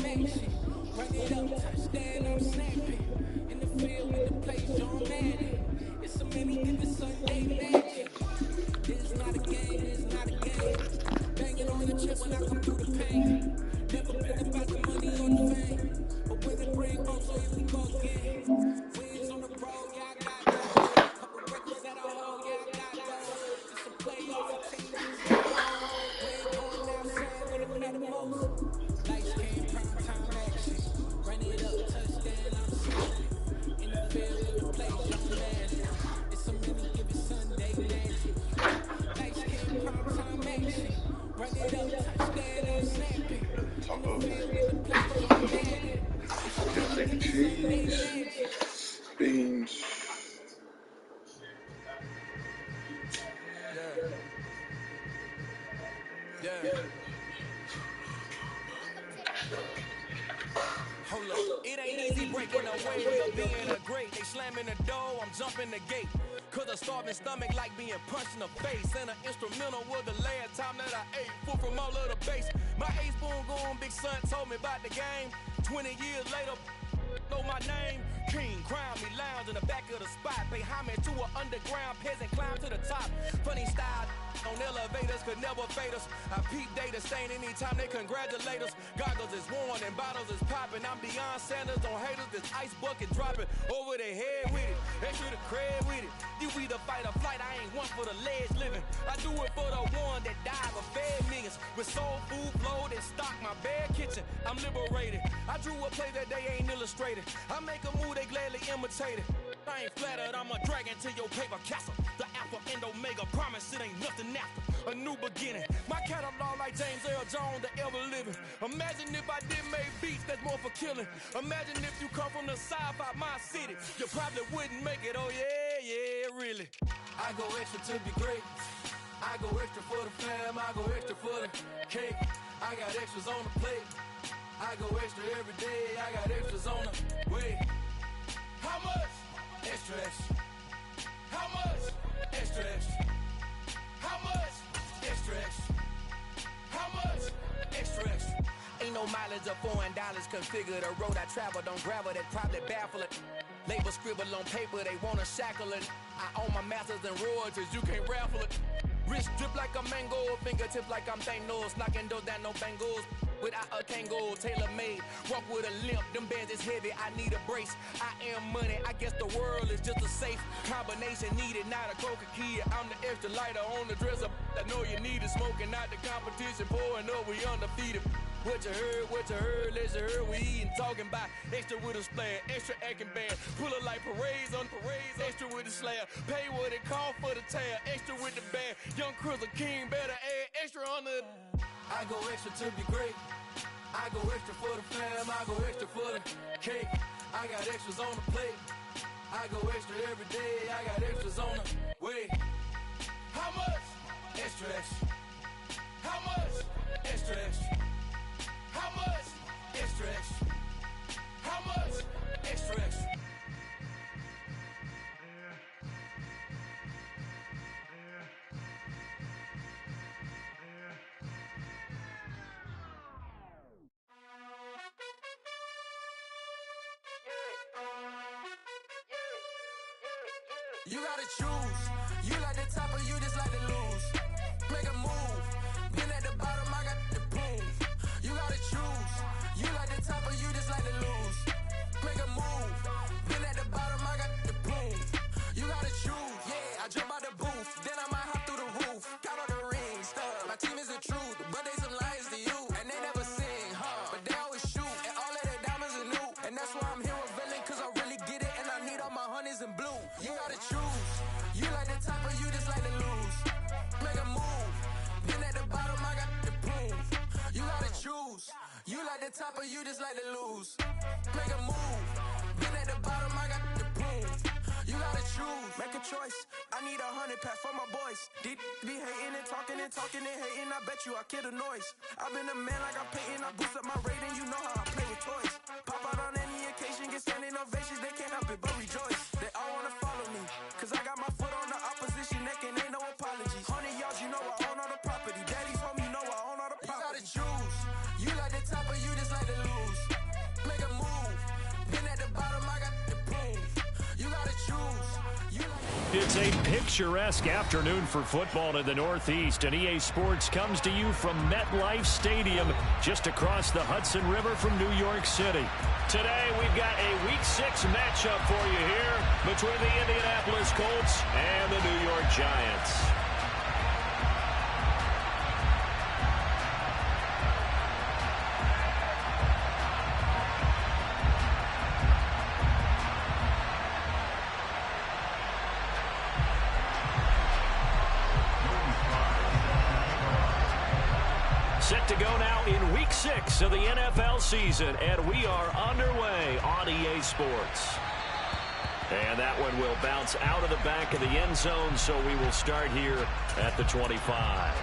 action. Run it up, touchdown, I'm snapping. In the field with the place, John Madden. It's a many different Sunday magic. This is not a game, this is not a game. Banging on your chest when I come through the pain. Never been about the money or the fame. But when it bring both, so here we go again. Wins on the road, yeah, I got those. Couple records that I hold, yeah, I got those. It's a playoff team, it's a home. We ain't going outside when it matter most. Lights, came, prime time action. Run it up, touchdown, I'm snapping. In the field with the place, young man. It's a many given Sunday magic. Lights, came, prime time action. Run it up, touchdown, I'm snapping. In the field with the place, young man. It's a many given Sunday magic. Beans. Yeah. Hold up. It ain't easy breaking away or being a great. They slamming the door, I'm jumping the gate. Cause a starving stomach like being punched in the face. And an instrumental was the last time that I ate. Food from all of the base. My ace boom goon, big son told me about the game. 20 years later, know my name. King, crown me, lounge in the back of the spot. Pay homage to an underground peasant, climb to the top. Funny style on elevators could never fade us. I peep data stain anytime they congratulate us. Goggles is worn and bottles is popping. I'm Deion Sanders on haters, this ice bucket dropping over their head with it. They should have cred with it. You either fight or flight, I ain't one for the ledge living. I do it for the one that died or fed millions. With soul food flowed and stock my bare kitchen. I'm liberated. I drew a play that they ain't illustrated. I make a move, they gladly imitate it. I ain't flattered, I'm a dragon to your paper castle. The alpha and omega, promise it ain't nothing after. A new beginning. My catalog like James Earl Jones, the ever living. Imagine if I did make beats that's more for killing. Imagine if you come from the south out my city. You probably wouldn't make it, oh yeah, really. I go extra to be great. I go extra for the fam, I go extra for the cake. I got extras on the plate. I go extra every day, I got extras on the way. How much? Extra, extra. How much? Extra, extra. How much? Extra, extra. How much? Extra, extra. Ain't no mileage of $4 configure the road I travel. Don't gravel that probably baffle it. Label scribble on paper, they wanna shackle it. I own my masters and royalties, you can't raffle it. Wrist drip like a mango, fingertips like I'm Thanos. Knocking those down, no bangles. Without a Kango, tailor-made. Walk with a limp, them bands is heavy, I need a brace. I am money, I guess the world is just a safe combination needed, not a coca key. I'm the extra lighter on the dresser. I know you need it, smoking out the competition, pouring up, we undefeated. What you heard, let you heard, we eatin', talking about extra with a splash, extra acting bad. Pull it like parades on parades, extra with the slab. Pay what it cost for the tab, extra with the band. Young Crizzle King, better add extra on the. I go extra to be great. I go extra for the fam, I go extra for the cake. I got extras on the plate. I go extra every day, I got extras on the way. How much? Extra, extra. How much? Extra, extra. How much? Extra, extra. How much? Extra, extra. You gotta choose. You like the top or you just like to lose. Make a move. Been at the bottom, I got the boom. You gotta choose. You like the top or you just like to lose. Make a move. Been at the bottom, I got the boom. You gotta choose. Yeah, I jump out the booth. Then I might hop through the roof. Count all the rings. My team is the truth, but they some liars to you. And they never sing, but they always shoot. And all of their diamonds are new. And that's why I'm here revealing, cause I really get it. And I need all my honeys in blue. You gotta choose. You like the top or you just like to lose. Make a move. Been at the bottom, I got the boom. You gotta choose. You like the top or you just like to lose. Make a move. Been at the bottom, I got the boom. You gotta choose. Make a choice. I need 100 pack for my boys. Deep be hating and talking and hating. I bet you I kill the noise. I've been a man like I'm painting. I boost up my rating. You know how I play with toys. Pop out on any occasion, get standing ovations. They can't help it but rejoice. They all wanna follow me, cause I got my foot on the opposition neck and ain't no apologies. 100 yards, you know I own all the property. Daddy's home, you know I own all the property. You gotta choose. You like the top or you just like to lose. It's a picturesque afternoon for football in the Northeast, and EA Sports comes to you from MetLife Stadium just across the Hudson River from New York City. Today, we've got a Week 6 matchup for you here between the Indianapolis Colts and the New York Giants. Set to go now in Week 6 of the NFL season, and we are underway on EA Sports. And that one will bounce out of the back of the end zone, so we will start here at the 25.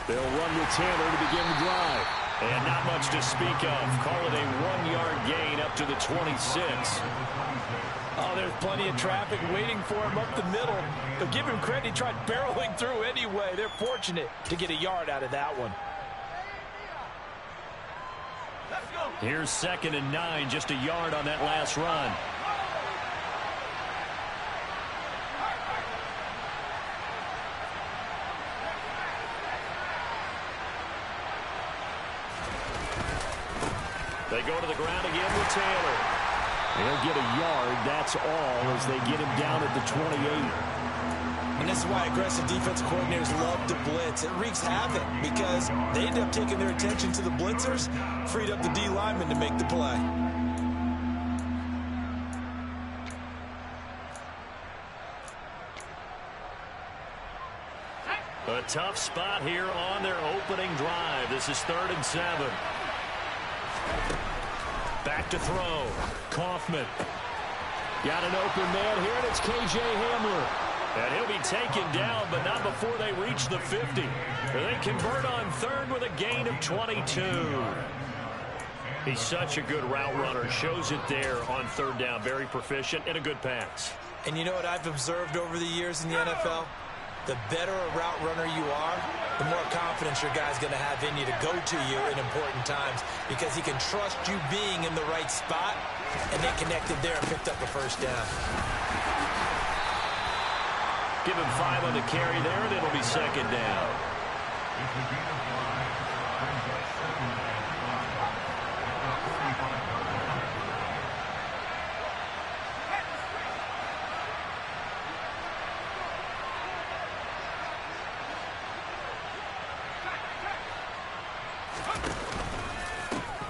They'll run with Taylor to begin the drive. And not much to speak of. Call it a 1-yard gain up to the 26. Oh, there's plenty of traffic waiting for him up the middle. But give him credit, he tried barreling through anyway. They're fortunate to get a yard out of that one. Here's 2nd and 9, just a yard on that last run. They go to the ground again with Taylor. They'll get a yard, that's all, as they get him down at the 28. And this is why aggressive defense coordinators love to blitz. It wreaks havoc because they end up taking their attention to the blitzers, freed up the D lineman to make the play. A tough spot here on their opening drive. This is 3rd and 7. Back to throw. Kaufman. Got an open man here, and it's K.J. Hamler. And he'll be taken down, but not before they reach the 50. They convert on 3rd with a gain of 22. He's such a good route runner. Shows it there on 3rd down. Very proficient and a good pass. And you know what I've observed over the years in the NFL? The better a route runner you are, the more confidence your guy's going to have in you to go to you in important times because he can trust you being in the right spot, and they connected there and picked up a 1st down. Give him 5 on the carry there, and it'll be 2nd down.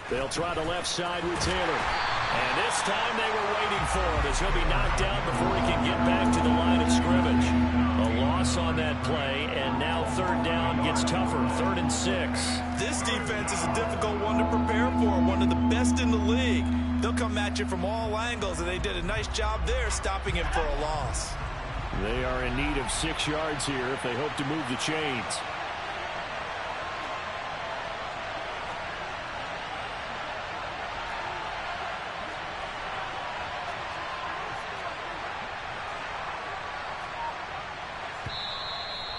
They'll try the left side with Taylor. And this time they were waiting for him as he'll be knocked out before he can get back to the line of scrimmage. A loss on that play, and now 3rd down gets tougher. 3rd and 6. This defense is a difficult one to prepare for, one of the best in the league. They'll come at you from all angles, and they did a nice job there stopping him for a loss. They are in need of 6 yards here if they hope to move the chains.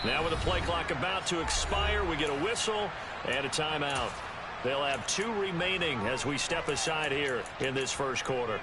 Now with the play clock about to expire, we get a whistle and a timeout. They'll have 2 remaining as we step aside here in this 1st quarter.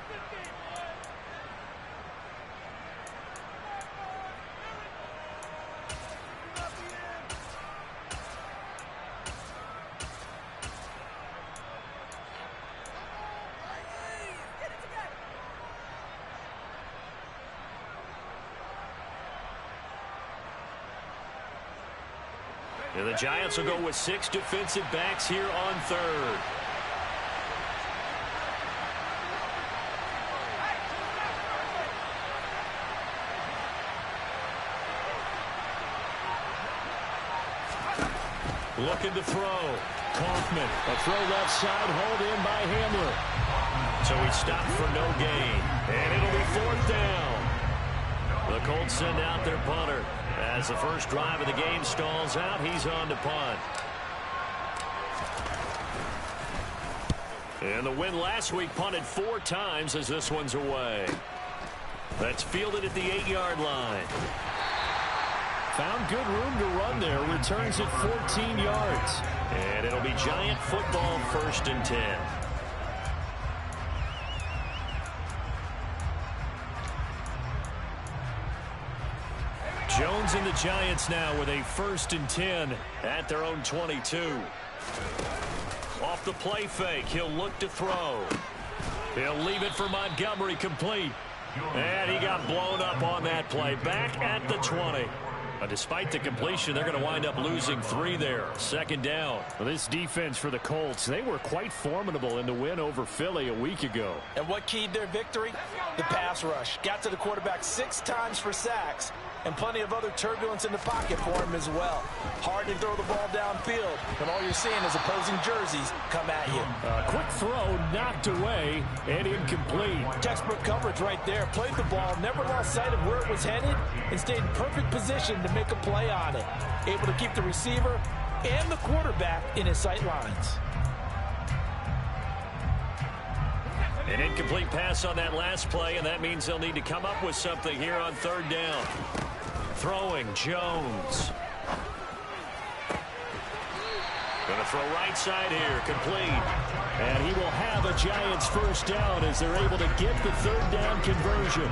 And the Giants will go with 6 defensive backs here on 3rd. Looking to throw. Kaufman. A throw left side, hauled in by Hamler. So he stopped for no gain. And it'll be 4th down. The Colts send out their punter. As the first drive of the game stalls out, he's on to punt. And the win last week punted 4 times as this one's away. That's fielded at the 8-yard line. Found good room to run there. Returns it 14 yards. And it'll be Giant football, 1st and 10. Jones and the Giants now with a 1st and 10 at their own 22. Off the play fake, he'll look to throw. He'll leave it for Montgomery, complete. And he got blown up on that play. Back at the 20. Despite the completion, they're going to wind up losing 3 there. 2nd down. Well, this defense for the Colts, they were quite formidable in the win over Philly a week ago. And what keyed their victory? The pass rush. Got to the quarterback 6 times for sacks. And plenty of other turbulence in the pocket for him as well. Hard to throw the ball downfield, and all you're seeing is opposing jerseys come at you. Quick throw, knocked away, and incomplete. Textbook coverage right there. Played the ball, never lost sight of where it was headed, and stayed in perfect position to make a play on it. Able to keep the receiver and the quarterback in his sight lines. An incomplete pass on that last play, and that means they'll need to come up with something here on 3rd down. Throwing, Jones. Going to throw right side here, complete. And he will have a Giants 1st down as they're able to get the 3rd down conversion.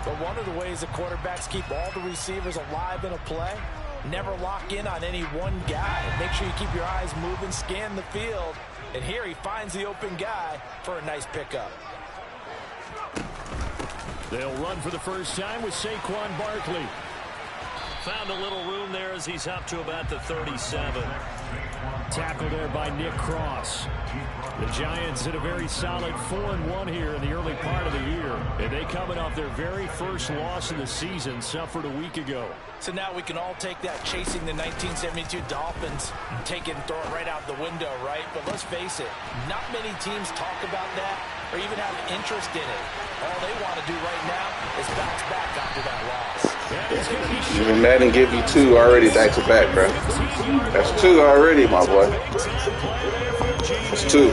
But one of the ways the quarterbacks keep all the receivers alive in a play, never lock in on any one guy. Make sure you keep your eyes moving, scan the field. And here he finds the open guy for a nice pickup. They'll run for the first time with Saquon Barkley. Found a little room there as he's up to about the 37. Tackled there by Nick Cross. The Giants did a very solid 4-1 here in the early part of the year. And they coming off their very first loss of the season, suffered a week ago. So now we can all take that chasing the 1972 Dolphins and take it and throw it right out the window, right? But let's face it, not many teams talk about that or even have interest in it. All they want to do right now is bounce back after that loss. Even Madden give you 2 already back-to-back, bro. That's 2 already, my boy. That's 2.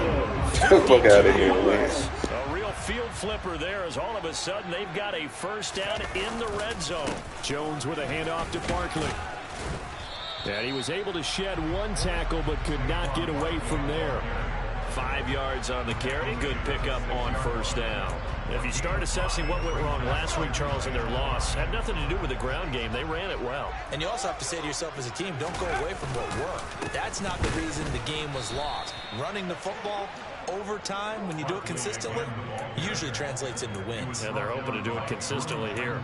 Fuck out of here, man. A real field flipper there as all of a sudden they've got a 1st down in the red zone. Jones with a handoff to Barkley. And he was able to shed 1 tackle but could not get away from there. 5 yards on the carry. Good pickup on 1st down. If you start assessing what went wrong last week, Charles, in their loss, had nothing to do with the ground game. They ran it well. And you also have to say to yourself as a team, don't go away from what worked. That's not the reason the game was lost. Running the football over time, when you do it consistently, usually translates into wins. And they're hoping to do it consistently here.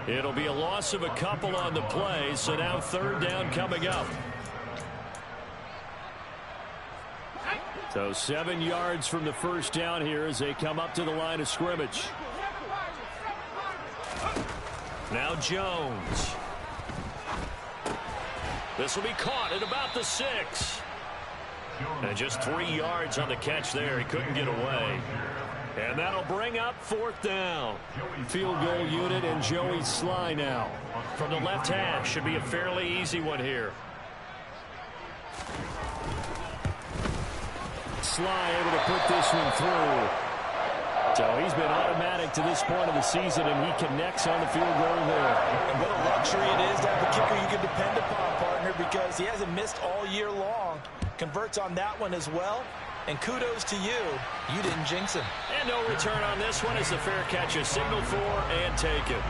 It'll be a loss of a couple on the play, so now 3rd down coming up. So 7 yards from the 1st down here as they come up to the line of scrimmage. Now Jones. This will be caught at about the 6. And just 3 yards on the catch there. He couldn't get away. And that'll bring up 4th down. Field goal unit and Joey Sly now. From the left hash. Should be a fairly easy one here. Sly able to put this one through. So he's been automatic to this point of the season, and he connects on the field goal there. And what a luxury it is to have a kicker you can depend upon, partner, because he hasn't missed all year long. Converts on that one as well. And kudos to you. You didn't jinx him. And no return on this one as the fair catch is signaled for and taken.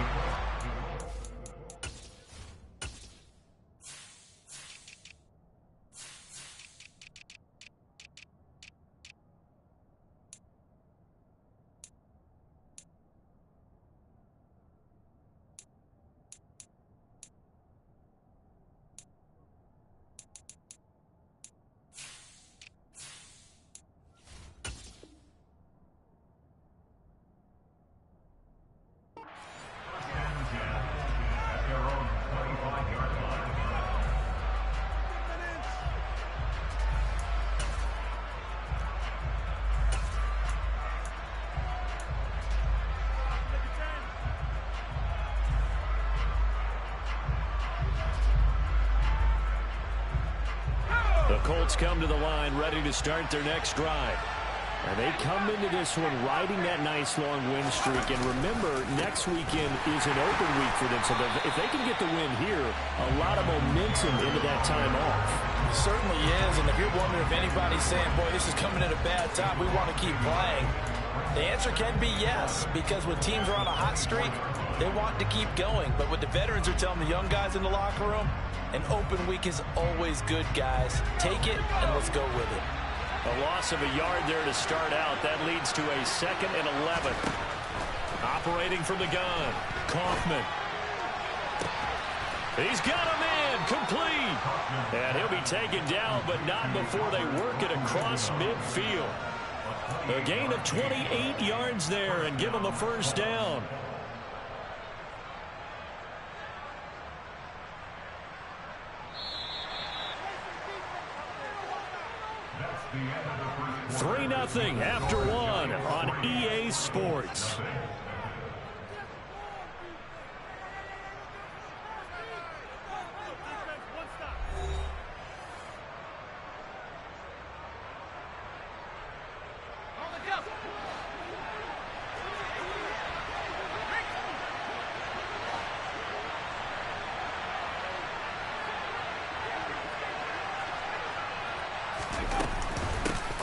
The Colts come to the line ready to start their next drive. And they come into this one riding that nice long win streak. And remember, next weekend is an open week for them. So if they can get the win here, a lot of momentum into that time off. It certainly is. And if you're wondering if anybody's saying, boy, this is coming at a bad time, we want to keep playing, the answer can be yes. Because when teams are on a hot streak, they want to keep going. But what the veterans are telling the young guys in the locker room, an open week is always good, guys. Take it and let's go with it. A loss of a yard there to start out. That leads to a 2nd and 11. Operating from the gun, Kaufman. He's got a man complete. And he'll be taken down, but not before they work it across midfield. A gain of 28 yards there and give him a first down. That's 3-0 after one on EA Sports.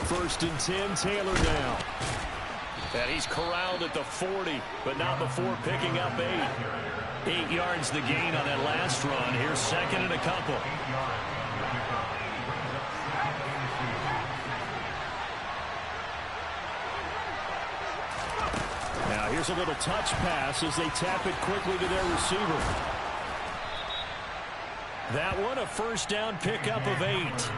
First and 10, Taylor now. And he's corralled at the 40, but not before picking up 8. 8 yards the gain on that last run. Here's 2nd and a couple. Now here's a little touch pass as they tap it quickly to their receiver. That one, a first down pickup of 8.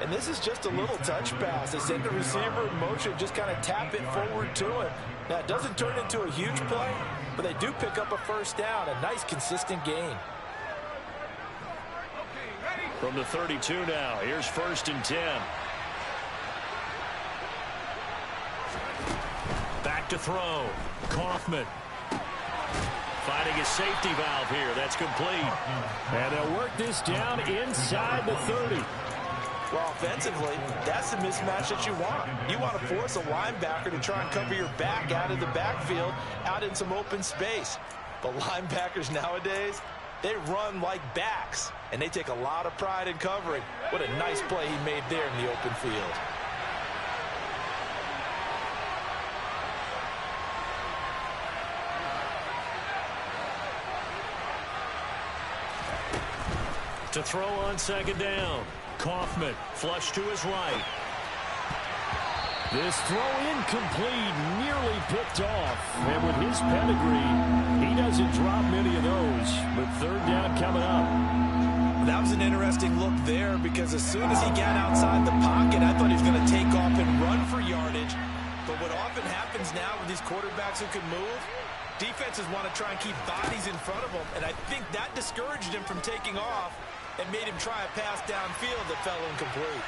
And this is just a little touch pass. They send the receiver in motion, just kind of tap it forward to him. Now, it doesn't turn into a huge play, but they do pick up a first down. A nice, consistent gain. From the 32 now, here's 1st and 10. Back to throw. Kaufman. Finding a safety valve here. That's complete. And they'll work this down inside the 30. Well, offensively, that's the mismatch that you want. You want to force a linebacker to try and cover your back out of the backfield, out in some open space. But linebackers nowadays, they run like backs, and they take a lot of pride in covering. What a nice play he made there in the open field. To throw on 2nd down. Kaufman, flush to his right. This throw incomplete, nearly picked off. And with his pedigree, he doesn't drop many of those. But 3rd down coming up. That was an interesting look there because as soon as he got outside the pocket, I thought he was going to take off and run for yardage. But what often happens now with these quarterbacks who can move, defenses want to try and keep bodies in front of them. And I think that discouraged him from taking off and made him try a pass downfield that fell incomplete.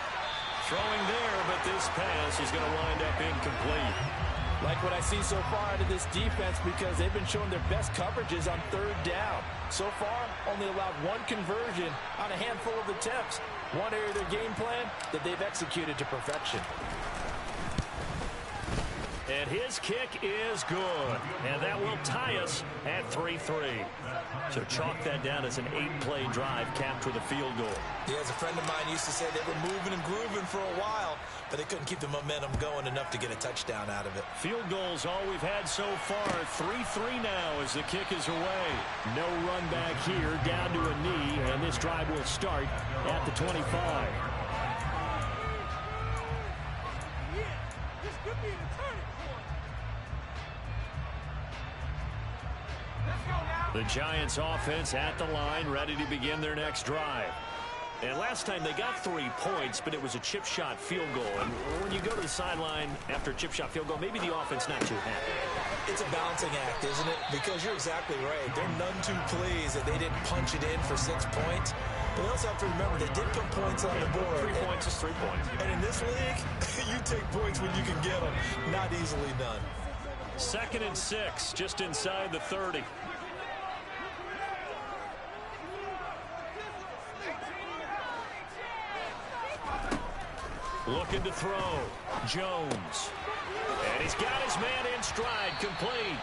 Throwing there, but this pass is going to wind up incomplete. Like what I see so far out of this defense because they've been showing their best coverages on 3rd down. So far, only allowed 1 conversion on a handful of attempts. One area of their game plan that they've executed to perfection. And his kick is good. And that will tie us at 3-3. So chalk that down as an 8-play drive capped with a field goal. Yeah, as a friend of mine used to say, they were moving and grooving for a while, but they couldn't keep the momentum going enough to get a touchdown out of it. Field goals all we've had so far. 3-3 now as the kick is away. No run back here, down to a knee, and this drive will start at the 25. The Giants offense at the line, ready to begin their next drive. And last time they got 3 points, but it was a chip shot field goal. And when you go to the sideline after a chip shot field goal, maybe the offense not too happy. It's a balancing act, isn't it? Because you're exactly right. They're none too pleased that they didn't punch it in for 6 points. But they also have to remember they did put points on the board. 3 points is 3 points. And in this league, you take points when you can get them. Not easily done. 2nd and 6, just inside the 30. Looking to throw. Jones. And he's got his man in stride. Complete.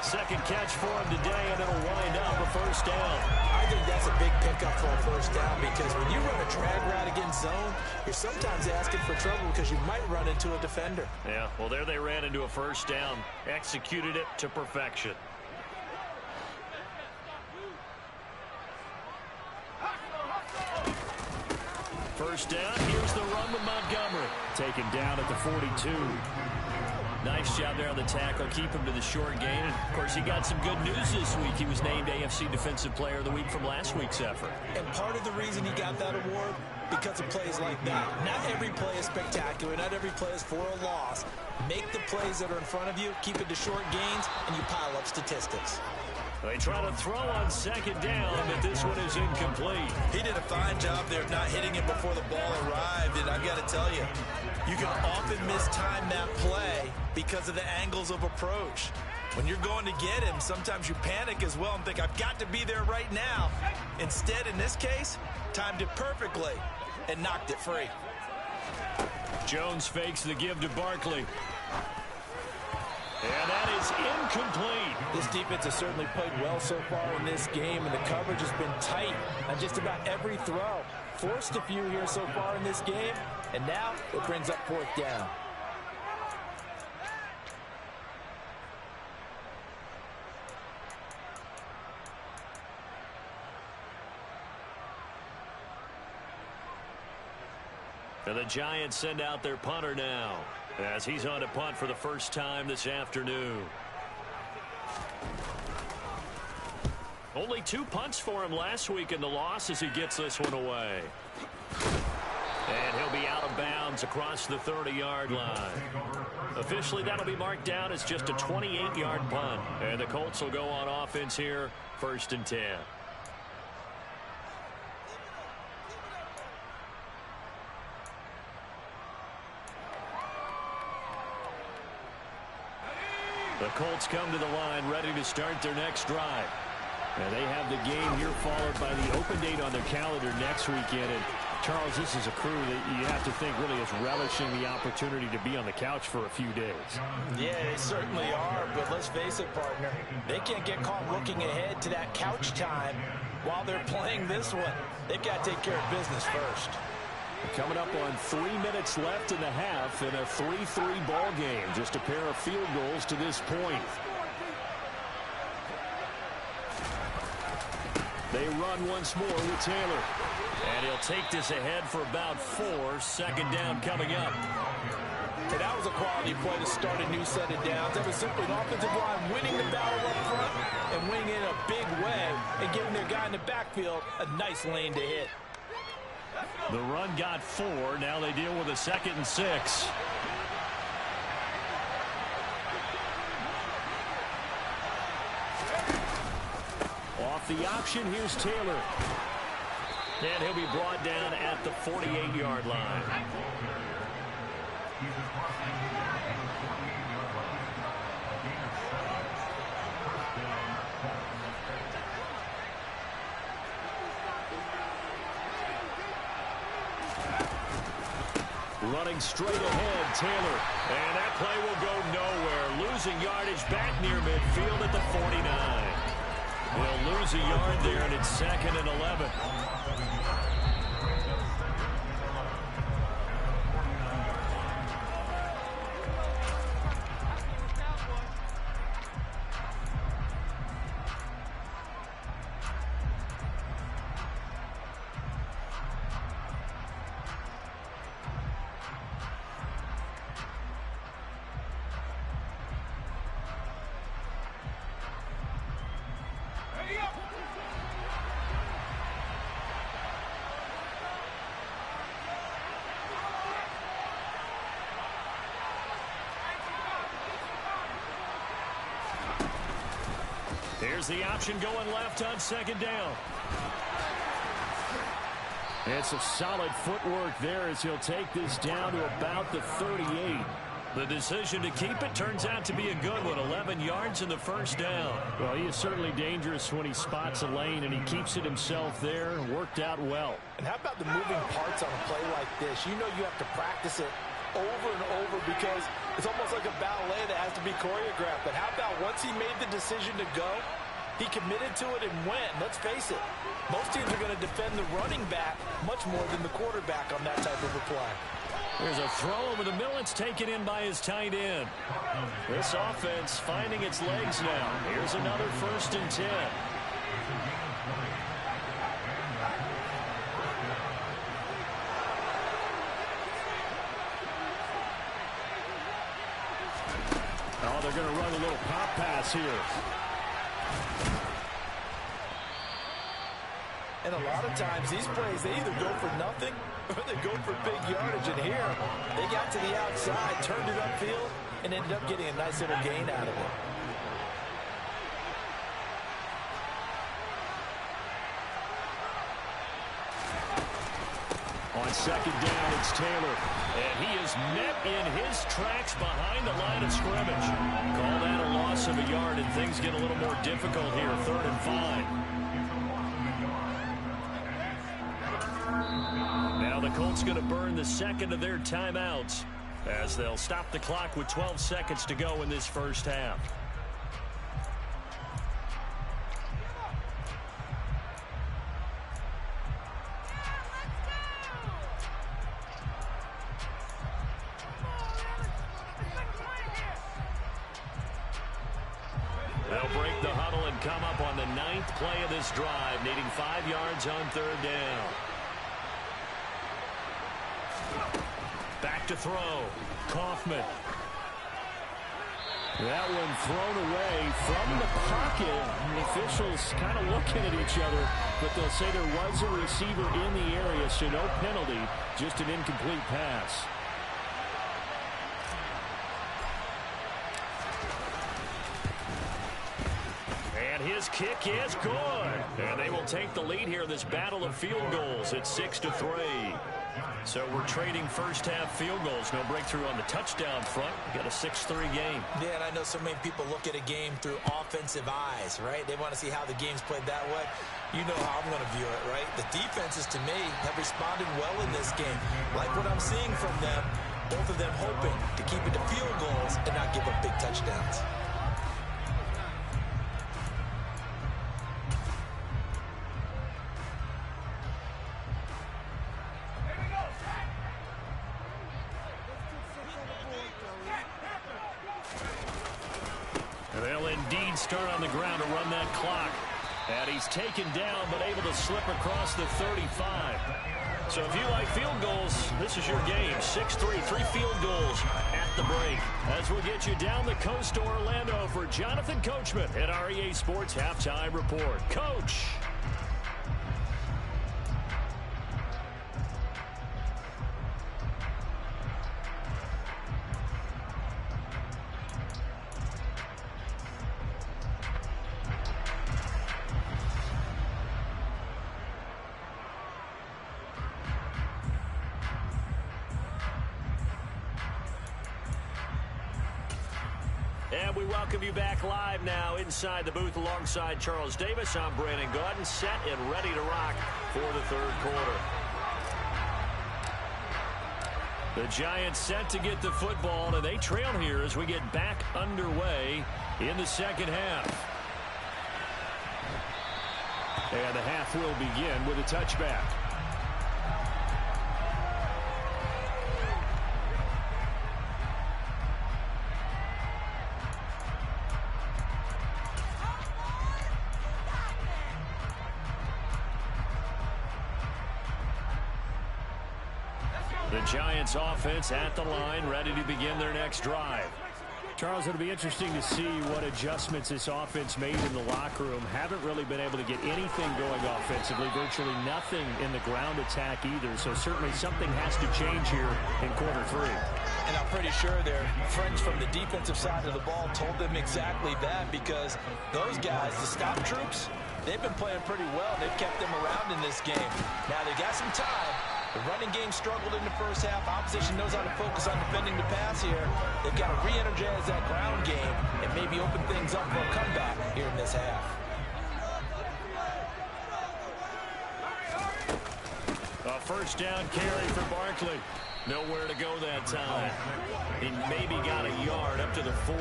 Second catch for him today, and it'll wind up a first down. I think that's a big pickup for a first down because when you run a drag route against zone, you're sometimes asking for trouble because you might run into a defender. Yeah, well, there they ran into a first down. Executed it to perfection. First down, here's the run with Montgomery. Taken down at the 42. Nice job there on the tackle. Keep him to the short gain. And, of course, he got some good news this week. He was named AFC Defensive Player of the Week from last week's effort. And part of the reason he got that award, because of plays like that. Not every play is spectacular. Not every play is for a loss. Make the plays that are in front of you, keep it to short gains, and you pile up statistics. They try to throw on second down, but this one is incomplete. He did a fine job there of not hitting it before the ball arrived, and I've got to tell you, you can often mistime that play because of the angles of approach. When you're going to get him, sometimes you panic as well and think, I've got to be there right now. Instead, in this case, timed it perfectly and knocked it free. Jones fakes the give to Barkley. And that is incomplete. This defense has certainly played well so far in this game, and the coverage has been tight on just about every throw. Forced a few here so far in this game, and now it brings up fourth down. And the Giants send out their punter now, as he's on to punt for the first time this afternoon. Only 2 punts for him last week in the loss as he gets this one away. And he'll be out of bounds across the 30-yard line. Officially, that'll be marked down as just a 28-yard punt. And the Colts will go on offense here, 1st and 10. The Colts come to the line ready to start their next drive. And they have the game here followed by the open date on their calendar next weekend. And Charles, this is a crew that you have to think really is relishing the opportunity to be on the couch for a few days. Yeah, they certainly are, but let's face it, partner. They can't get caught looking ahead to that couch time while they're playing this one. They've got to take care of business first. Coming up on 3 minutes left in the half in a 3-3 ball game. Just a pair of field goals to this point. They run once more with Taylor. And he'll take this ahead for about 4. Second down coming up. And that was a quality play to start a new set of downs. That was simply an offensive line winning the battle up front and winning it in a big way and giving their guy in the backfield a nice lane to hit. The run got 4. Now they deal with a 2nd and 6. Off the option, here's Taylor. And he'll be brought down at the 48-yard line. Running straight ahead, Taylor. And that play will go nowhere. Losing yardage back near midfield at the 49. They'll lose a yard there, and it's 2nd and 11. Here's the option going left on 2nd down. And some solid footwork there as he'll take this down to about the 38. The decision to keep it turns out to be a good one. 11 yards in the first down. Well, he is certainly dangerous when he spots a lane, and he keeps it himself there. Worked out well. And how about the moving parts on a play like this? You know you have to practice it over and over because it's almost like a ballet that has to be choreographed. But how about once he made the decision to go, he committed to it and went. Let's face it, most teams are going to defend the running back much more than the quarterback on that type of a play. There's a throw over the middle. It's taken in by his tight end. This offense finding its legs now. Here's another 1st and 10. Oh, they're going to run a little pop pass here. And a lot of times, these plays, they either go for nothing or they go for big yardage. And here, they got to the outside, turned it upfield, and ended up getting a nice little gain out of it. On 2nd down, it's Taylor. And he is met in his tracks behind the line of scrimmage. Call that a loss of a yard, and things get a little more difficult here. 3rd and 5. Now the Colts going to burn the second of their timeouts as they'll stop the clock with 12 seconds to go in this first half. They'll break the huddle and come up on the 9th play of this drive, needing 5 yards on 3rd down. Back to throw. Kaufman. That one thrown away from the pocket. The officials kind of looking at each other, but they'll say there was a receiver in the area, so no penalty, just an incomplete pass. And his kick is good. And they will take the lead here in this battle of field goals at 6-3. So we're trading first half field goals. No breakthrough on the touchdown front. We got a 6-3 game. Yeah, and I know so many people look at a game through offensive eyes, right? They want to see how the game's played that way. You know how I'm going to view it, right? The defenses, to me, have responded well in this game. Like what I'm seeing from them, both of them hoping to keep it to field goals and not give up big touchdowns. They'll indeed start on the ground to run that clock. And he's taken down, but able to slip across the 35. So if you like field goals, this is your game. 6-3, 3 field goals at the break. As we'll get you down the coast to Orlando for Jonathan Coachman at our EA Sports Halftime Report. Coach. And we welcome you back live now inside the booth alongside Charles Davis. I'm Brandon Gaudin, set and ready to rock for the 3rd quarter. The Giants set to get the football, and they trail here as we get back underway in the 2nd half. And the half will begin with a touchback. The Giants offense at the line, ready to begin their next drive. Charles, it'll be interesting to see what adjustments this offense made in the locker room. Haven't really been able to get anything going offensively, virtually nothing in the ground attack either. So certainly something has to change here in quarter 3. And I'm pretty sure their friends from the defensive side of the ball told them exactly that, because those guys, the stop troops, they've been playing pretty well. They've kept them around in this game. Now they got some time, The running game struggled in the first half. Opposition knows how to focus on defending the pass here. They've got to re-energize that ground game and maybe open things up for a comeback here in this half. A first down carry for Barkley. Nowhere to go that time. He maybe got a yard up to the 40.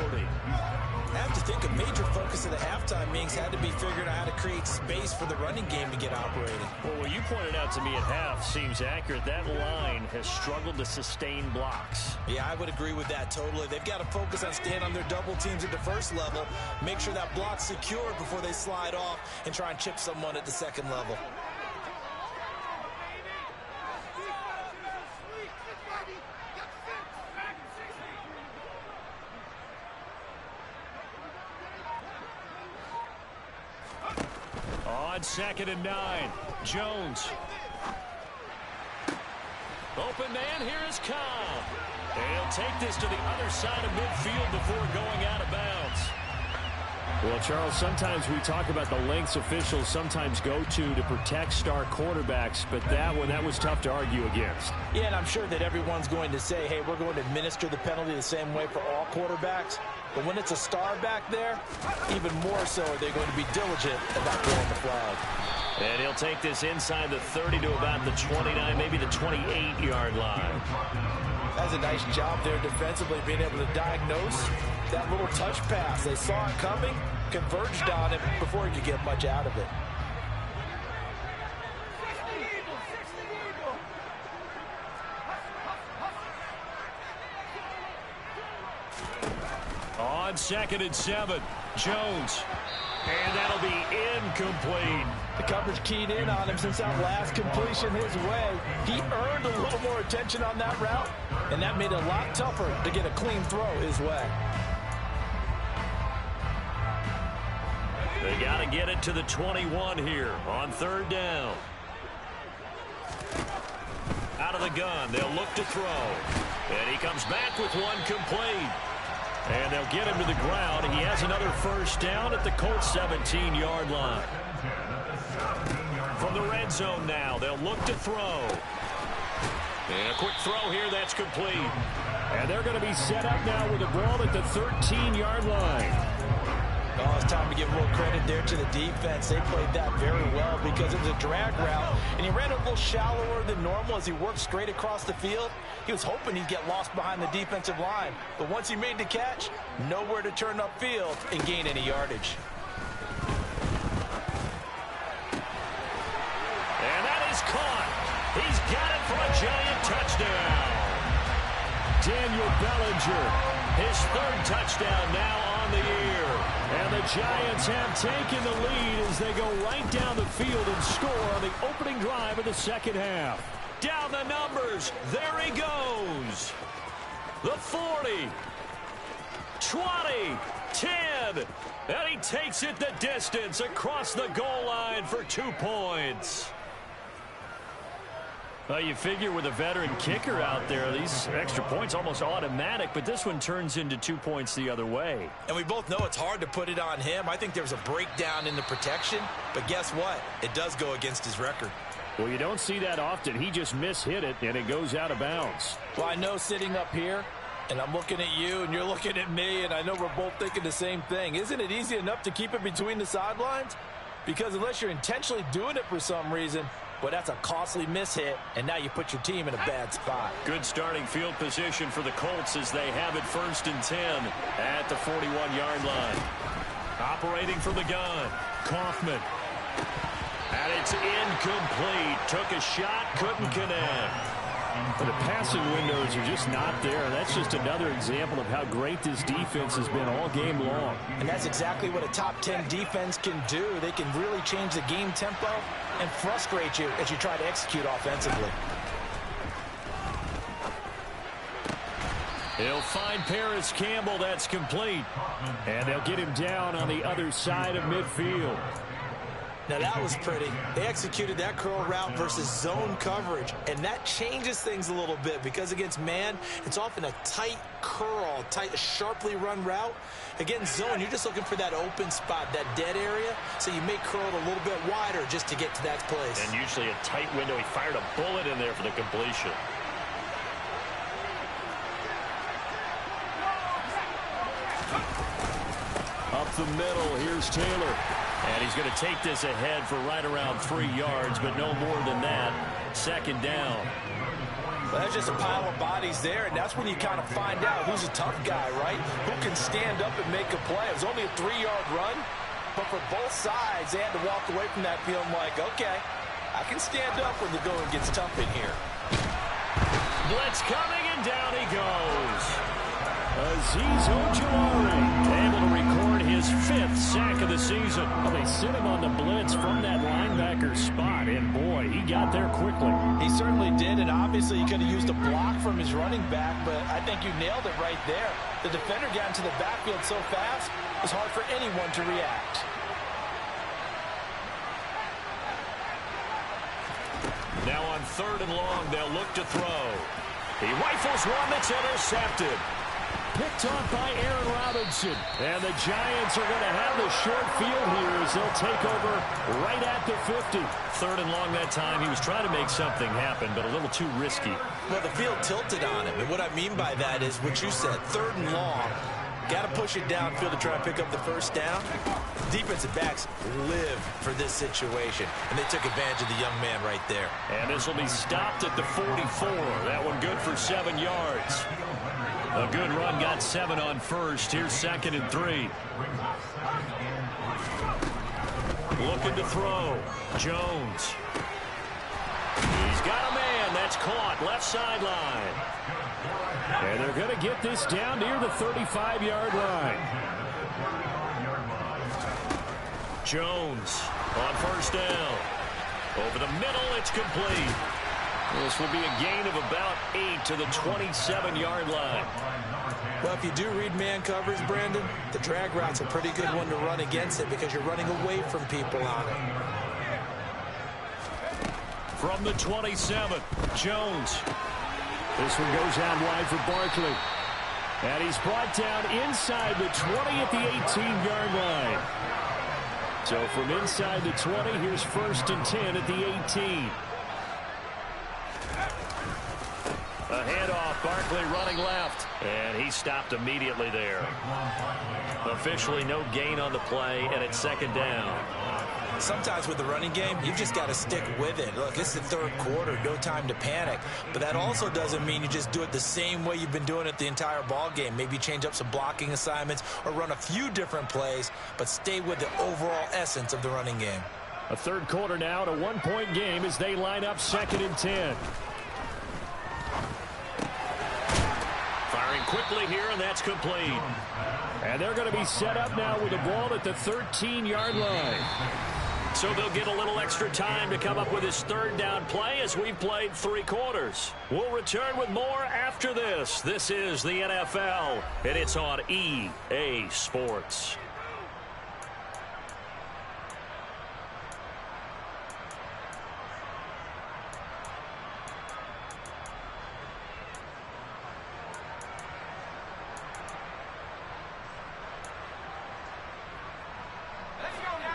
I have to think a major focus of the halftime meetings had to be figuring out how to create space for the running game to get operating. Well, what you pointed out to me at half seems accurate. That line has struggled to sustain blocks. Yeah, I would agree with that totally. They've got to focus on staying on their double teams at the first level, make sure that block's secure before they slide off and try and chip someone at the second level. On 2nd and 9, Jones. Open man, here is Cobb. And he'll take this to the other side of midfield before going out of bounds. Well, Charles, sometimes we talk about the lengths officials sometimes go to protect star quarterbacks, but that was tough to argue against. Yeah, and I'm sure that everyone's going to say, hey, we're going to administer the penalty the same way for all quarterbacks. But when it's a star back there, even more so are they going to be diligent about throwing the flag. And he'll take this inside the 30 to about the 29, maybe the 28-yard line. That's a nice job there defensively, being able to diagnose that little touch pass. They saw it coming, converged on it before he could get much out of it. On 2nd and 7, Jones. And that'll be incomplete. The coverage keyed in on him since that last completion his way. He earned a little more attention on that route, and that made it a lot tougher to get a clean throw his way. They got to get it to the 21 here on 3rd down. Out of the gun, they'll look to throw. And he comes back with one complete. And they'll get him to the ground. He has another first down at the Colts 17-yard line. From the red zone now, they'll look to throw. And a quick throw here, that's complete. And they're going to be set up now with the ball at the 13-yard line. Oh, it's time to give a little credit there to the defense. They played that very well because it was a drag route, and he ran a little shallower than normal as he worked straight across the field. He was hoping he'd get lost behind the defensive line, but once he made the catch, nowhere to turn upfield and gain any yardage. And that is caught. He's got it for a giant touchdown. Daniel Bellinger, his 3rd touchdown now on the year. And the Giants have taken the lead as they go right down the field and score on the opening drive of the 2nd half. Down the numbers. There he goes. The 40, 20, 10. And he takes it the distance across the goal line for 2 points. Well, you figure with a veteran kicker out there, these extra points almost automatic, but this one turns into 2 points the other way. And we both know it's hard to put it on him. I think there was a breakdown in the protection, but guess what? It does go against his record. Well, you don't see that often. He just mishit it, and it goes out of bounds. Well, I know sitting up here, and I'm looking at you, and you're looking at me, and I know we're both thinking the same thing. Isn't it easy enough to keep it between the sidelines? Because unless you're intentionally doing it for some reason, well, that's a costly mishit, and now you put your team in a bad spot. Good starting field position for the Colts as they have it 1st and 10 at the 41-yard line. Operating from the gun, Kaufman. And it's incomplete. Took a shot, couldn't connect. But the passing windows are just not there. That's just another example of how great this defense has been all game long. And that's exactly what a top 10 defense can do. They can really change the game tempo and frustrate you as you try to execute offensively. He'll find Paris Campbell. That's complete. And they'll get him down on the other side of midfield. Now that was pretty. They executed that curl route versus zone coverage, and that changes things a little bit because against man, it's often a tight curl, sharply run route. Against zone, you're just looking for that open spot, that dead area, so you may curl it a little bit wider just to get to that place. And usually a tight window. He fired a bullet in there for the completion. Up the middle, here's Taylor. And he's going to take this ahead for right around 3 yards, but no more than that. Second down. Well, that's just a pile of bodies there, and that's when you kind of find out who's a tough guy, right? Who can stand up and make a play. It was only a 3-yard run, but for both sides, they had to walk away from that feeling like, okay, I can stand up when the going gets tough in here. Blitz coming, and down he goes. Azeez Ojulari able to record his 5th sack of the season. Well, they sent him on the blitz from that linebacker spot, and boy, he got there quickly. He certainly did, and obviously he could have used a block from his running back, but I think you nailed it right there. The defender got into the backfield so fast, it was hard for anyone to react. Now on 3rd and long, they'll look to throw. He rifles one that's intercepted. Picked off by Aaron Robinson. And the Giants are going to have the short field here as they'll take over right at the 50. 3rd and long that time. He was trying to make something happen, but a little too risky. Well, the field tilted on him, and what I mean by that is what you said, 3rd and long. Got to push it downfield to try and pick up the first down. Defensive backs live for this situation, and they took advantage of the young man right there. And this will be stopped at the 44. That one good for 7 yards. A good run, got 7 on first. Here's 2nd and 3. Looking to throw. Jones. He's got a man. That's caught. Left sideline. And they're going to get this down near the 35-yard line. Jones on first down. Over the middle, it's complete. This will be a gain of about 8 to the 27-yard line. Well, if you do read man coverage, Brandon, the drag route's a pretty good one to run against it because you're running away from people on it. From the 27, Jones. This one goes out wide for Barkley. And he's brought down inside the 20 at the 18-yard line. So from inside the 20, here's 1st and 10 at the 18. A handoff, Barkley running left, and he stopped immediately there. Officially no gain on the play, and it's 2nd down. Sometimes with the running game, you've just got to stick with it. Look, it's the 3rd quarter, no time to panic. But that also doesn't mean you just do it the same way you've been doing it the entire ball game. Maybe change up some blocking assignments or run a few different plays, but stay with the overall essence of the running game. A 3rd quarter now and a 1-point game as they line up 2nd and 10. Firing quickly here, and that's complete. And they're going to be set up now with the ball at the 13-yard line. So they'll get a little extra time to come up with his 3rd down play as we've played 3 quarters. We'll return with more after this. This is the NFL, and it's on EA Sports.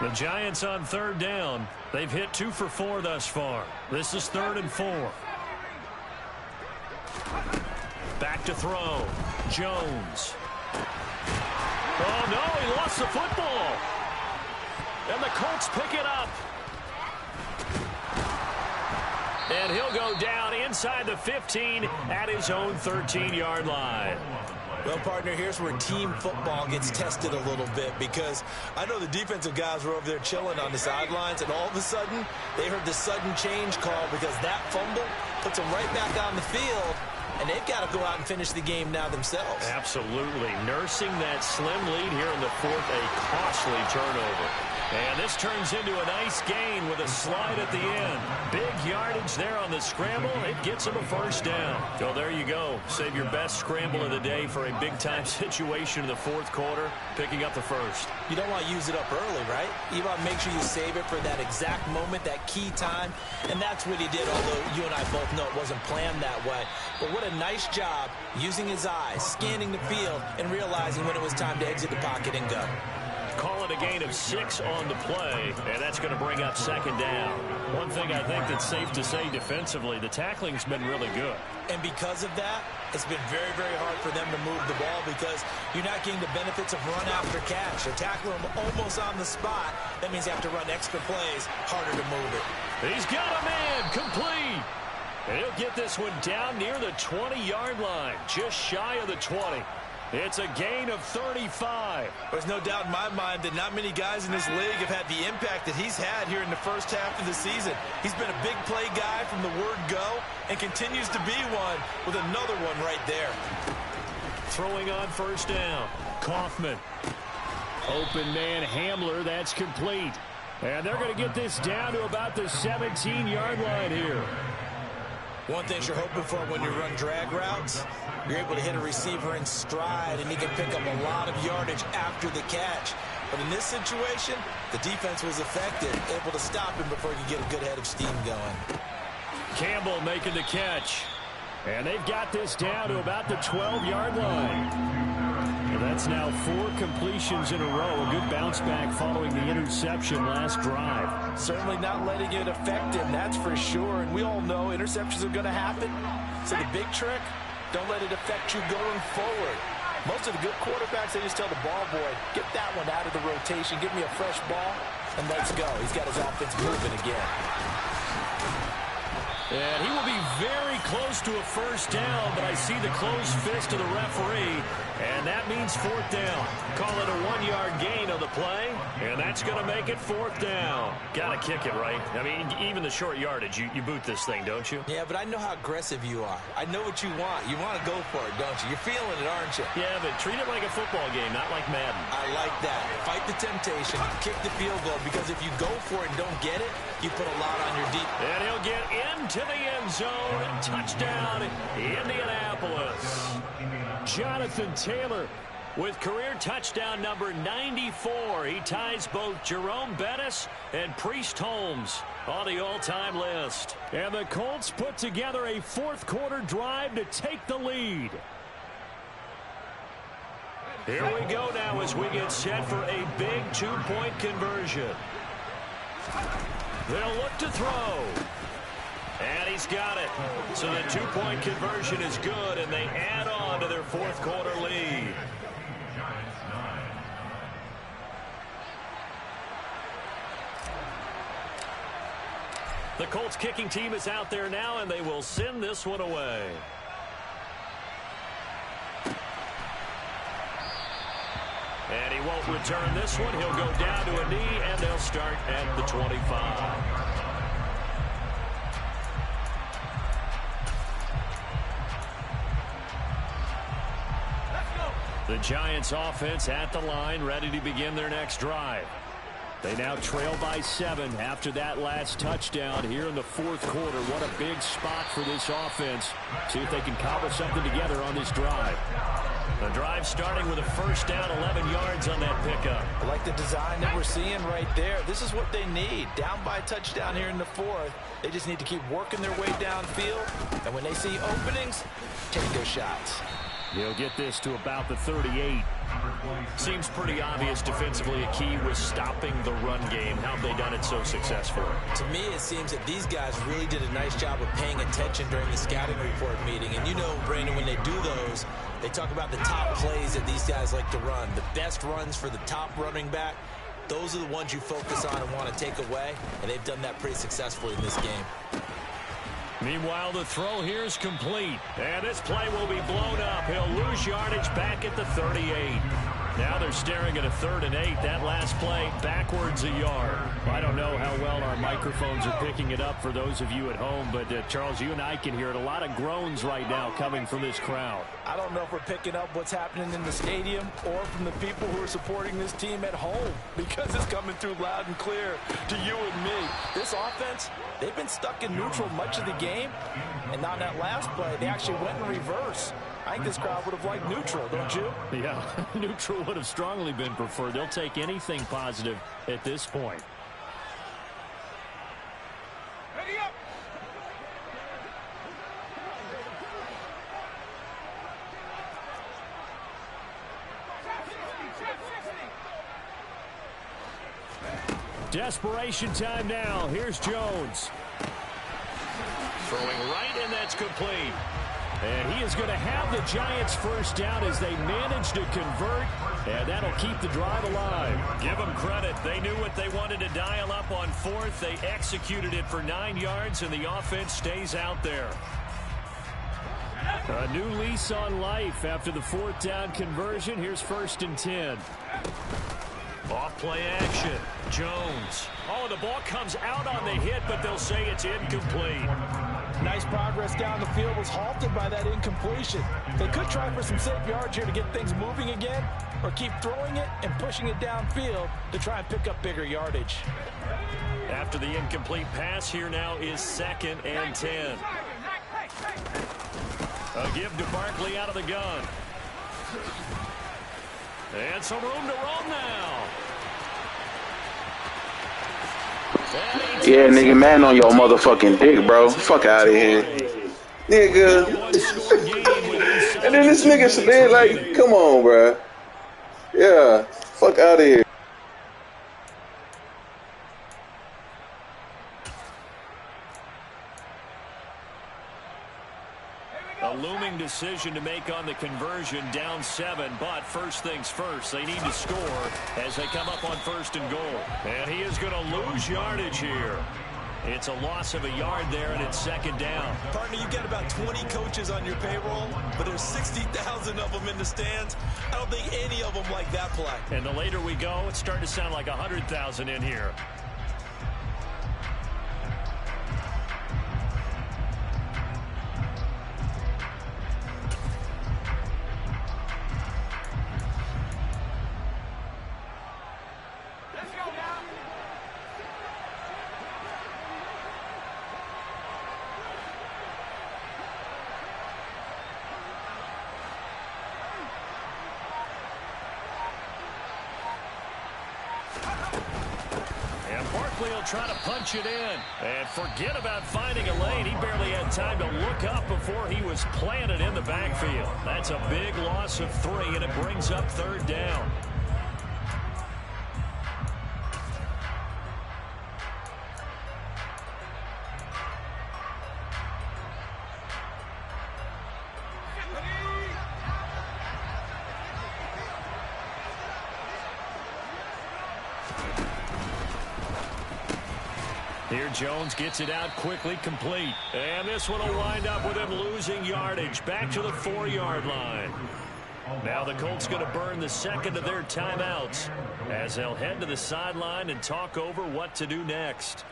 The Giants on 3rd down. They've hit 2 for 4 thus far. This is 3rd and 4. Back to throw. Jones. Oh, no, he lost the football. And the Colts pick it up. And he'll go down inside the 15 at his own 13-yard line. Well, partner, here's where team football gets tested a little bit because I know the defensive guys were over there chilling on the sidelines, and all of a sudden, they heard the sudden change call because that fumble puts them right back on the field, and they've got to go out and finish the game now themselves. Absolutely. Nursing that slim lead here in the 4th, a costly turnover. And this turns into a nice gain with a slide at the end. Big yardage there on the scramble. It gets him a first down. So there you go. Save your best scramble of the day for a big-time situation in the fourth quarter, picking up the first. You don't want to use it up early, right? You want to make sure you save it for that exact moment, that key time. And that's what he did, although you and I both know it wasn't planned that way. But what a nice job using his eyes, scanning the field, and realizing when it was time to exit the pocket and go. Call it a gain of 6 on the play, and that's going to bring up second down. One thing I think that's safe to say defensively, the tackling's been really good. And because of that, it's been very, very hard for them to move the ball because you're not getting the benefits of run after catch. They're tackling them almost on the spot. That means you have to run extra plays, harder to move it. He's got a man, complete. And he'll get this one down near the 20-yard line, just shy of the 20. It's a gain of 35. There's no doubt in my mind that not many guys in this league have had the impact that he's had here in the first half of the season. He's been a big play guy from the word go and continues to be one with another one right there. Throwing on first down. Kaufman. Open man Hamler. That's complete. And they're going to get this down to about the 17-yard line here. One thing you're hoping for when you run drag routes, you're able to hit a receiver in stride, and he can pick up a lot of yardage after the catch. But in this situation, the defense was effective, able to stop him before he could get a good head of steam going. Campbell making the catch. And they've got this down to about the 12-yard line. And that's now 4 completions in a row. A good bounce back following the interception last drive. Certainly not letting it affect him, that's for sure. And we all know interceptions are going to happen. So the big trick, don't let it affect you going forward. Most of the good quarterbacks, they just tell the ball boy, get that one out of the rotation, give me a fresh ball, and let's go. He's got his offense moving again. And he will be very close to a first down, but I see the closed fist of the referee, and that means fourth down. Call it a 1-yard gain on the play, and that's going to make it fourth down. Got to kick it, right? I mean, even the short yardage, you boot this thing, don't you? Yeah, but I know how aggressive you are. I know what you want. You want to go for it, don't you? You're feeling it, aren't you? Yeah, but treat it like a football game, not like Madden. I like that. Fight the temptation. Kick the field goal, because if you go for it and don't get it, you put a lot on your deep. And he'll get into the end zone. Touchdown, Indianapolis. Jonathan Taylor with career touchdown number 94. He ties both Jerome Bettis and Priest Holmes on the all-time list. And the Colts put together a fourth-quarter drive to take the lead. Here we go now as we get set for a big 2-point conversion. They'll look to throw. And he's got it. So the 2-point conversion is good, and they add on to their fourth-quarter lead. The Colts kicking team is out there now, and they will send this one away. And he won't return this one. He'll go down to a knee, and they'll start at the 25. The Giants offense at the line, ready to begin their next drive. They now trail by 7 after that last touchdown here in the fourth quarter. What a big spot for this offense. See if they can cobble something together on this drive. The drive starting with a first down, 11 yards on that pickup. I like the design that we're seeing right there. This is what they need. Down by a touchdown here in the fourth. They just need to keep working their way downfield. And when they see openings, take those shots. He'll get this to about the 38. Seems pretty obvious defensively a key was stopping the run game. How have they done it so successfully? To me, it seems that these guys really did a nice job of paying attention during the scouting report meeting. And you know, Brandon, when they do those, they talk about the top plays that these guys like to run. The best runs for the top running back. Those are the ones you focus on and want to take away. And they've done that pretty successfully in this game. Meanwhile, the throw here is complete. And this play will be blown up. He'll lose yardage back at the 38. Now they're staring at a 3rd and 8. That last play backwards a yard. I don't know how well our microphones are picking it up for those of you at home, but Charles, you and I can hear it. A lot of groans right now coming from this crowd. I don't know if we're picking up what's happening in the stadium or from the people who are supporting this team at home, because it's coming through loud and clear to you and me. This offense, they've been stuck in neutral much of the game, and on that last play, they actually went in reverse. I think this crowd would have liked neutral, don't you? Yeah, neutral would have strongly been preferred. They'll take anything positive at this point. Ready up. Desperation time now. Here's Jones. Throwing right, and that's complete. And he is going to have the Giants first down as they manage to convert, and that'll keep the drive alive. Give them credit. They knew what they wanted to dial up on 4th. They executed it for 9 yards, and the offense stays out there. A new lease on life after the 4th down conversion. Here's 1st and 10. Off play action. Jones. Oh, the ball comes out on the hit, but they'll say it's incomplete. Nice progress down the field was halted by that incompletion. They could try for some safe yards here to get things moving again, or keep throwing it and pushing it downfield to try and pick up bigger yardage. After the incomplete pass, here now is 2nd and 10. A give to Barkley out of the gun. And some room to roam now. Yeah, nigga, man on your motherfucking dick, bro. Fuck out of here. Nigga. And then this nigga said, like, come on, bro. Yeah, fuck out of here. A looming decision to make on the conversion, down 7, but first things first, they need to score as they come up on 1st and goal. And he is going to lose yardage here. It's a loss of a yard there, and it's 2nd down. Partner, you got about 20 coaches on your payroll, but there's 60,000 of them in the stands. I don't think any of them like that play. And the later we go, it's starting to sound like 100,000 in here. Trying to punch it in. And forget about finding a lane. He barely had time to look up before he was planted in the backfield. That's a big loss of 3, and it brings up 3rd down. Here Jones gets it out quickly, complete. And this one will wind up with him losing yardage. Back to the 4-yard line. Now the Colts going to burn the 2nd of their timeouts as they'll head to the sideline and talk over what to do next.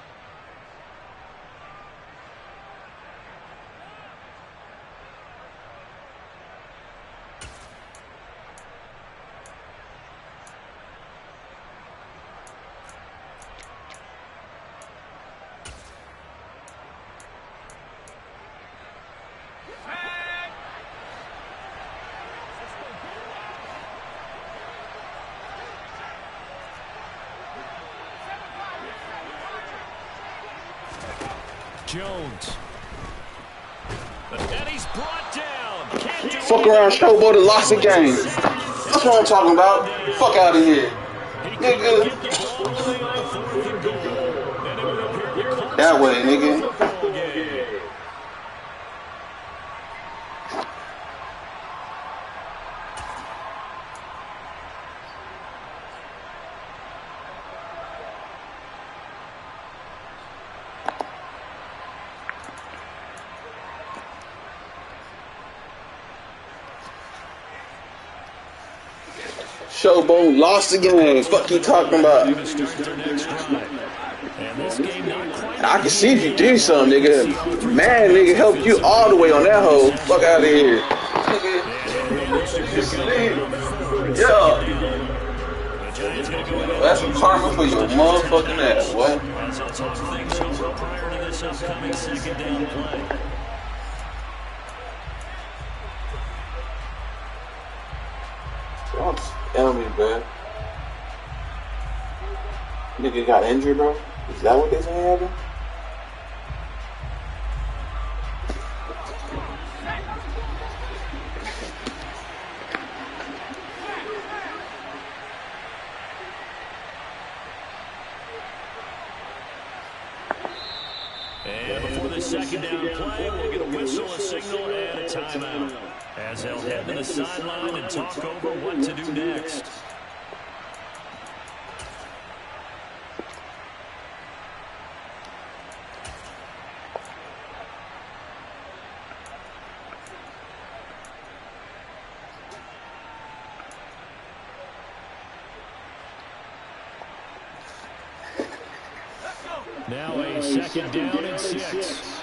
Jones. And he's brought down. Fuck around, showboat, and lost the game. That's what I'm talking about. Fuck out of here. Nigga. That way, nigga. Showboat lost again. Fuck you talking about? I can see if you do something, nigga. Man, nigga, helped you all the way on that hole. Fuck out of here. Yeah. That's some karma for your motherfucking ass, what? Don't tell me, bro. Nigga got injured, bro? Is that what they say happened? And before the second down play, we'll get a whistle, a signal, and a timeout, as they'll head to the sideline and talk over what to do next. Now a second down and 6.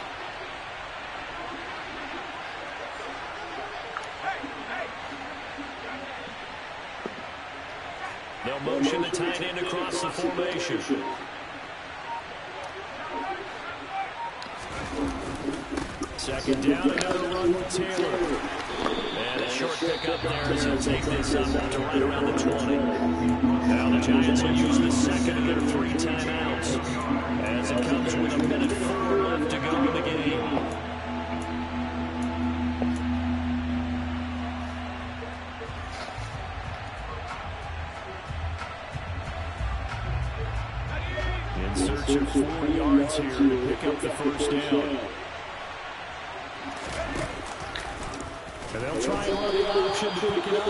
They'll motion the tight end across the formation. Second down, another run with Taylor. And a short pickup there as he'll take this up to right around the 20. Now the Giants will use the second of their 3 timeouts, as it comes with 1:04 left to go in the game. In search of 4 yards here to pick up the first down. And they'll try and run the option to pick it up.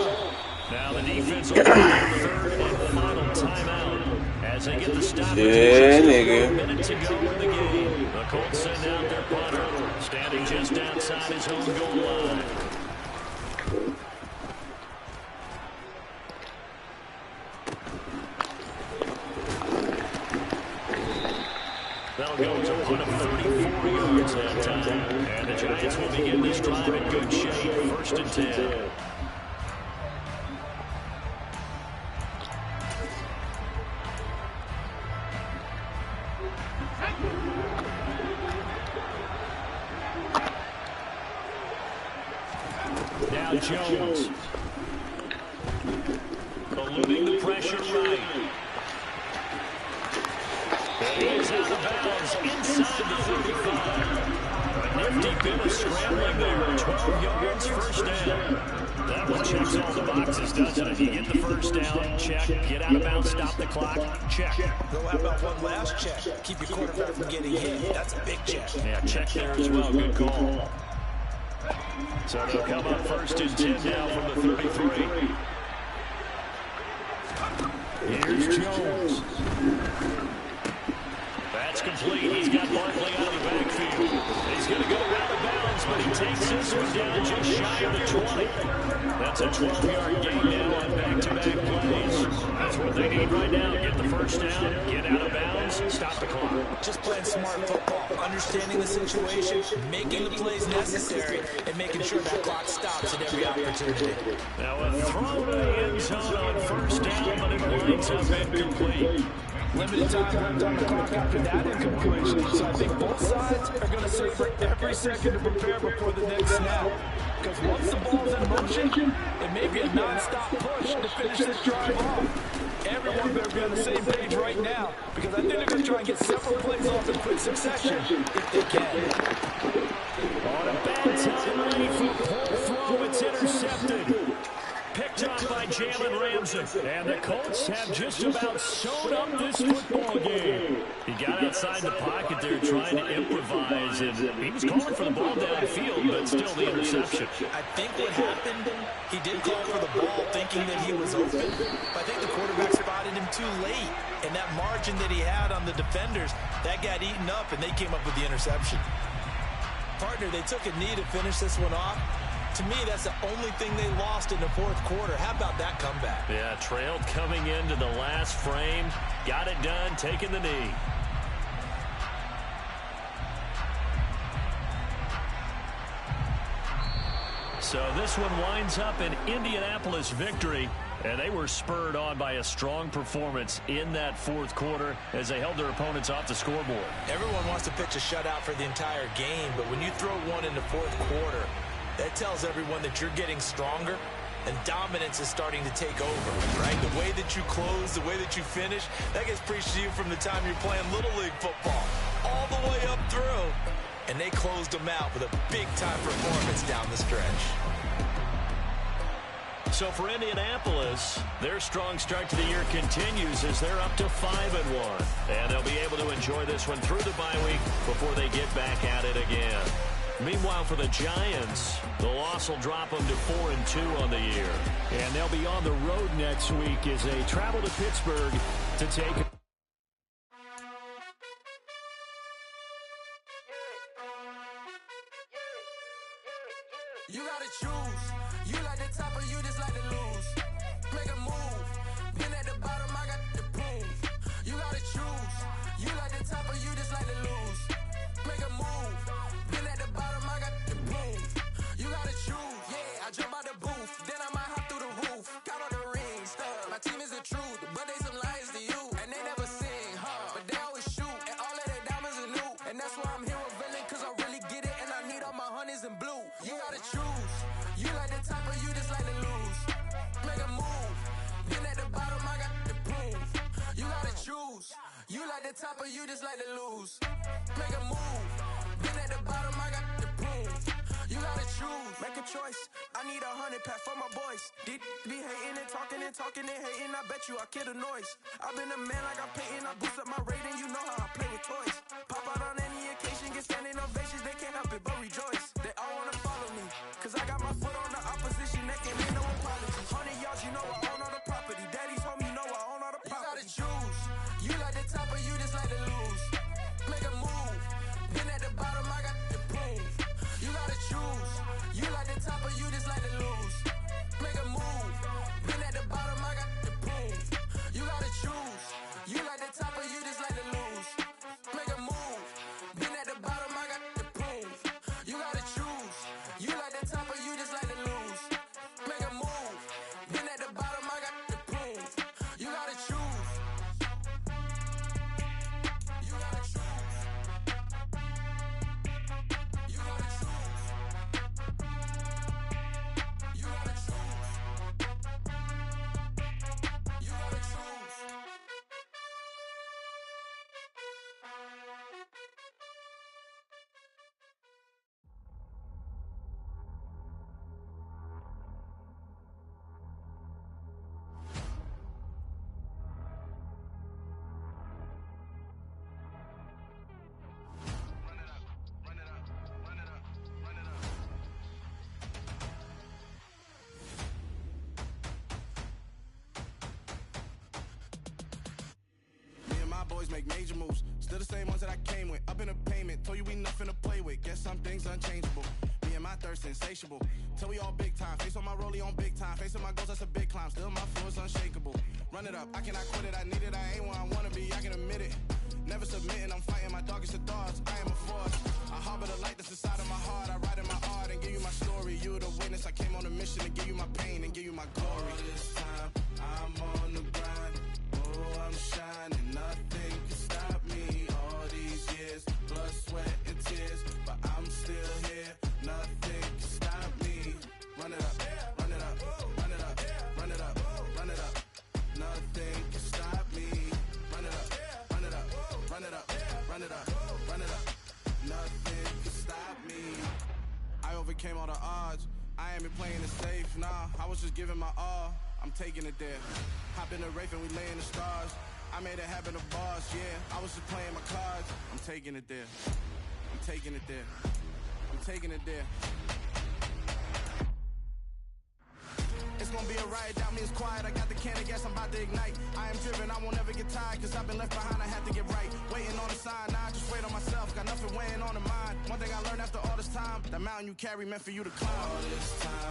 Now the defense will run their third and final timeout as they get the stop. Yeah, nigga. 1 minute to go in the game. The Colts send out their punter, standing just outside his own goal line. That'll go to one of 34 yards that time. And the Giants will begin this drive in good shape. 1st and 10. Now Jones. Eluding the pressure right. He is out of bounds inside the 35. A nifty bit of scrambling there. 12 yards, first down. That one checks all the boxes, doesn't it? You get the first down, check. Get out of bounds, stop the clock, check. Go, how about one last check? Keep your quarterback from getting hit. That's a big check. Yeah, check there as well. Good call. So they'll come up 1st and 10 now from the 33. Here's Jones. That's complete. He's got Barkley out of the backfield. He's going to go out of bounds, but he takes this one down just shy of the 20. That's a 12-yard gain now on back-to-back plays. That's what they need right now. Get the first down, get out of bounds, stop the clock. Just playing smart football, understanding the situation, making the plays necessary, and making sure that clock stops at every opportunity. Now a throw to the end zone on 1st down, but it winds up incomplete. Limited time left on the clock after that incompletion. So I think both sides are going to savor every second to prepare before the next snap. Because once the ball's in motion, it may be a non-stop push to finish this drive off. Everyone better be on the same page right now, because I think they're going to try and get several plays off in quick succession if they can. On a bad time, ready for a pull throw. It's intercepted. Picked up by Jalen Ramsey. And the Colts have just about sewn up this football game. He got outside the pocket there trying to improvise, and he was calling for the ball downfield, but still the interception. I think what happened, he did call for the ball thinking that he was open, but I think the quarterback spotted him too late, and that margin that he had on the defenders, that got eaten up, and they came up with the interception. Partner, they took a knee to finish this one off. To me, that's the only thing they lost in the fourth quarter. How about that comeback? Yeah, trailed coming into the last frame. Got it done, taking the knee. So this one winds up an Indianapolis victory. And they were spurred on by a strong performance in that fourth quarter as they held their opponents off the scoreboard. Everyone wants to pitch a shutout for the entire game, but when you throw one in the fourth quarter, that tells everyone that you're getting stronger and dominance is starting to take over, right? The way that you close, the way that you finish, that gets preached to you from the time you're playing Little League football all the way up through. And they closed them out with a big-time performance down the stretch. So for Indianapolis, their strong start to the year continues as they're up to 5-1. And they'll be able to enjoy this one through the bye week before they get back at it again. Meanwhile, for the Giants, the loss will drop them to 4-2 on the year. And they'll be on the road next week as they travel to Pittsburgh to take... You gotta choose. You like the top or you just like to lose. Make a move. Been at the bottom, I got the boom. You gotta choose. You like the top or you just like to lose. Make a move. Been at the bottom, I got the boom. You gotta choose. Yeah, I jump out the booth. Then I might hop through the roof. Count on the rings. My team is the truth, but they some liars to you. And they never sing, but they always shoot. And all of their diamonds are new. And that's why I'm here with villain, cause I really get it. And I need all my honeys in blue. You gotta choose. You like the top or you just like to lose. Make a move. Been at the bottom, I got the boom. You gotta choose. You like the top or you just like to lose. Make a move. Been at the bottom, I got the boom. You gotta choose. Make a choice. I need 100 pack for my boys. Be hating and talking and hating. I bet you I kill the noise. I've been a man like I'm Peyton. I boost up my rating. You know how I play with toys. Pop out on any occasion, get standing ovations. They can't help it but rejoice. They all wanna follow me, cause I got my foot on the opposition. They can't make no apologies. 100 yards, you know I own all the property. Daddy's home, you know I own all the property. You gotta choose. You like the top or you just like to lose. Make a move. Been at the bottom, I got the boom. You gotta choose. You like the top or you just like to lose. Make a move. Been at the bottom, I got the boom. You gotta choose. You like the top or you just like to lose. Make a move. Been at the bottom, I got the boom. You gotta choose. You like the top or you just like to lose. Make a move. Been at the bottom, I got the boom. You gotta choose. You gotta choose. You gotta choose. You gotta choose. You gotta choose. Boys make major moves, still the same ones that I came with. Up in a payment, told you we nothing to play with. Guess some things unchangeable. Me and my thirst insatiable. Till we all big time. Face on my rollie on big time. Facing my goals, that's a big climb. Still my flow is unshakable. Run it up, I cannot quit it. I need it, I ain't where I wanna be. I can admit it. Never submitting, I'm fighting my darkest of thoughts. I am a force. I harbor the light that's inside of my heart. I write in my art and give you my story. You the witness. I came on a mission to give you my pain and give you my glory. All this time, I'm on the grind. Oh, I'm shining. Nothing can stop me. All these years, blood, sweat, and tears. But I'm still here. Nothing can stop me. Run it up, run it up, run it up, run it up, run it up. Nothing can stop me. Run it up, run it up, run it up, run it up, run it up. Nothing can stop me. I overcame all the odds. I ain't been playing it safe, nah. I was just giving my all. I'm taking it there. Hop in the Wraith and we lay in the stars. I made it happen to boss, yeah. I was just playing my cards. I'm taking it there. I'm taking it there. I'm taking it there. It's gonna be a riot, doubt me it's quiet. I got the can of gas, I'm about to ignite. I am driven, I won't ever get tired, cause I've been left behind, I have to get right. Waiting on the sign, now I just wait on myself, got nothing weighing on the mind. One thing I learned after all this time, that The mountain you carry meant for you to climb. All this time.